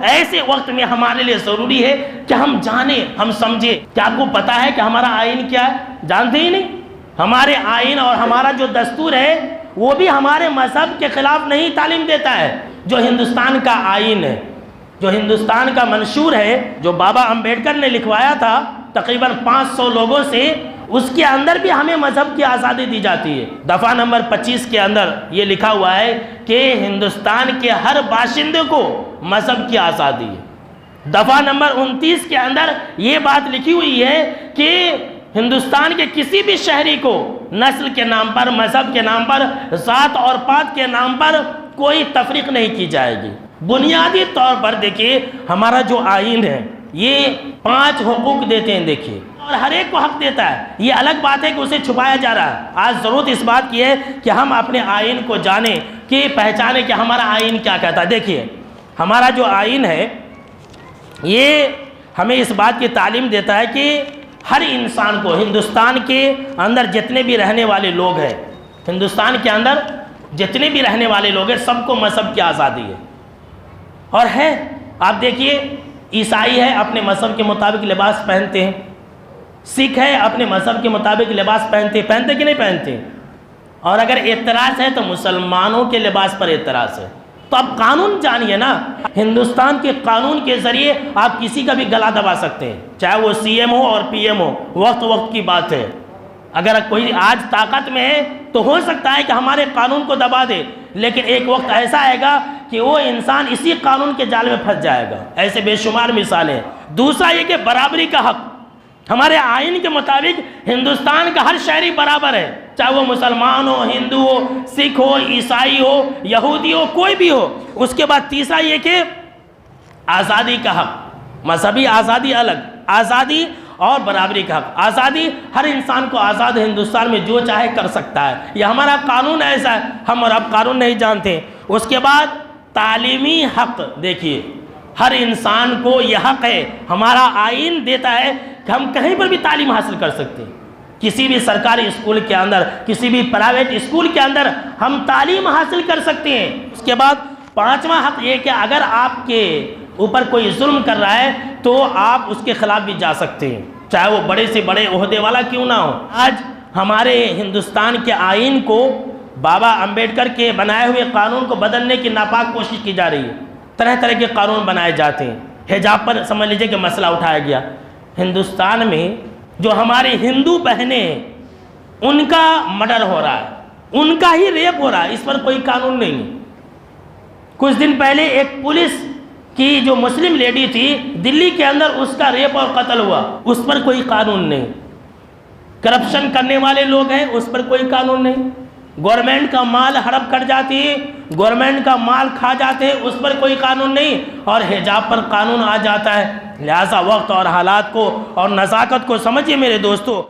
ایسے وقت میں ہمارے لیے ضروری ہے کہ ہم جانیں، ہم سمجھیں۔ کیا آپ کو پتا ہے کہ ہمارا آئین کیا ہے؟ جانتے ہی نہیں۔ ہمارے آئین اور ہمارا جو دستور ہے وہ بھی ہمارے مذہب کے خلاف نہیں تعلیم دیتا ہے۔ جو ہندوستان کا آئین ہے، جو ہندوستان کا منشور ہے، جو بابا امبیڈکر نے لکھوایا تھا تقریباً 500 لوگوں سے، اس کے اندر بھی ہمیں مذہب کی آزادی دی جاتی ہے۔ دفعہ نمبر 25 کے اندر یہ لکھا ہوا ہے کہ ہندوستان کے ہر باشندے کو مذہب کی آزادی ہے۔ دفعہ نمبر 29 کے اندر یہ بات لکھی ہوئی ہے کہ ہندوستان کے کسی بھی شہری کو نسل کے نام پر، مذہب کے نام پر، ذات اور پات کے نام پر کوئی تفریق نہیں کی جائے گی۔ بنیادی طور پر دیکھیے ہمارا جو آئین ہے یہ 5 حقوق دیتے ہیں، دیکھیے، اور ہر ایک کو حق دیتا ہے۔ یہ الگ بات ہے کہ اسے چھپایا جا رہا ہے۔ آج ضرورت اس بات کی ہے کہ ہم اپنے آئین کو جانیں، کہ پہچانیں کہ ہمارا آئین کیا کہتا ہے۔ دیکھیے ہمارا جو آئین ہے یہ ہمیں اس بات کی تعلیم دیتا ہے کہ ہر انسان کو، ہندوستان کے اندر جتنے بھی رہنے والے لوگ ہیں، ہندوستان کے اندر جتنے بھی رہنے والے لوگ ہیں، سب کو مذہب کی آزادی ہے۔ اور ہے، آپ دیکھیے، عیسائی ہے اپنے مذہب کے مطابق لباس پہنتے ہیں، سکھ ہے اپنے مذہب کے مطابق لباس پہنتے کہ نہیں پہنتے، اور اگر اعتراض ہے تو مسلمانوں کے لباس پر اعتراض ہے۔ تو آپ قانون جانیے نا، ہندوستان کے قانون کے ذریعے آپ کسی کا بھی گلا دبا سکتے ہیں، چاہے وہ سی ایم ہو اور پی ایم ہو، وقت وقت کی بات ہے۔ اگر کوئی آج طاقت میں ہے تو ہو سکتا ہے کہ ہمارے قانون کو دبا دے، لیکن ایک وقت ایسا آئے گا کہ وہ انسان اسی قانون کے جال میں پھنس جائے گا۔ ایسے بے شمار مثالیں۔ دوسرا یہ کہ برابری کا حق، ہمارے آئین کے مطابق ہندوستان کا ہر شہری برابر ہے، چاہے وہ مسلمان ہو، ہندو ہو، سکھ ہو، عیسائی ہو، یہودی ہو، کوئی بھی ہو۔ اس کے بعد تیسرا یہ کہ آزادی کا حق، مذہبی آزادی الگ، آزادی اور برابری کا حق۔ آزادی، ہر انسان کو آزاد ہندوستان میں جو چاہے کر سکتا ہے، یہ ہمارا قانون ایسا ہے، ہم اور اب قانون نہیں جانتے۔ اس کے بعد تعلیمی حق، دیکھیے ہر انسان کو یہ حق ہے، ہمارا آئین دیتا ہے کہ ہم کہیں پر بھی تعلیم حاصل کر سکتے ہیں، کسی بھی سرکاری اسکول کے اندر، کسی بھی پرائیویٹ اسکول کے اندر ہم تعلیم حاصل کر سکتے ہیں۔ اس کے بعد 5واں حق یہ کہ اگر آپ کے اوپر کوئی ظلم کر رہا ہے تو آپ اس کے خلاف بھی جا سکتے ہیں، چاہے وہ بڑے سے بڑے عہدے والا کیوں نہ ہو۔ آج ہمارے ہندوستان کے آئین کو بابا امبیڈکر کے بنائے ہوئے قانون کو بدلنے کی ناپاک کوشش کی جا رہی ہے، طرح طرح کے قانون بنائے جاتے ہیں۔ حجاب پر سمجھ لیجئے کہ مسئلہ اٹھایا گیا۔ ہندوستان میں جو ہماری ہندو بہنیں ہیں ان کا مرڈر ہو رہا ہے، ان کا ہی ریپ ہو رہا ہے، اس پر کوئی قانون نہیں ہے۔ کچھ دن پہلے ایک پولیس کی جو مسلم لیڈی تھی دلی کے اندر، اس کا ریپ اور قتل ہوا، اس پر کوئی قانون نہیں۔ کرپشن کرنے والے لوگ ہیں، اس پر کوئی قانون نہیں۔ گورنمنٹ کا مال ہڑپ کر جاتی ہے، گورنمنٹ کا مال کھا جاتے ہیں، اس پر کوئی قانون نہیں، اور حجاب پر قانون آ جاتا ہے۔ لہٰذا وقت اور حالات کو اور نزاکت کو سمجھیے میرے دوستو۔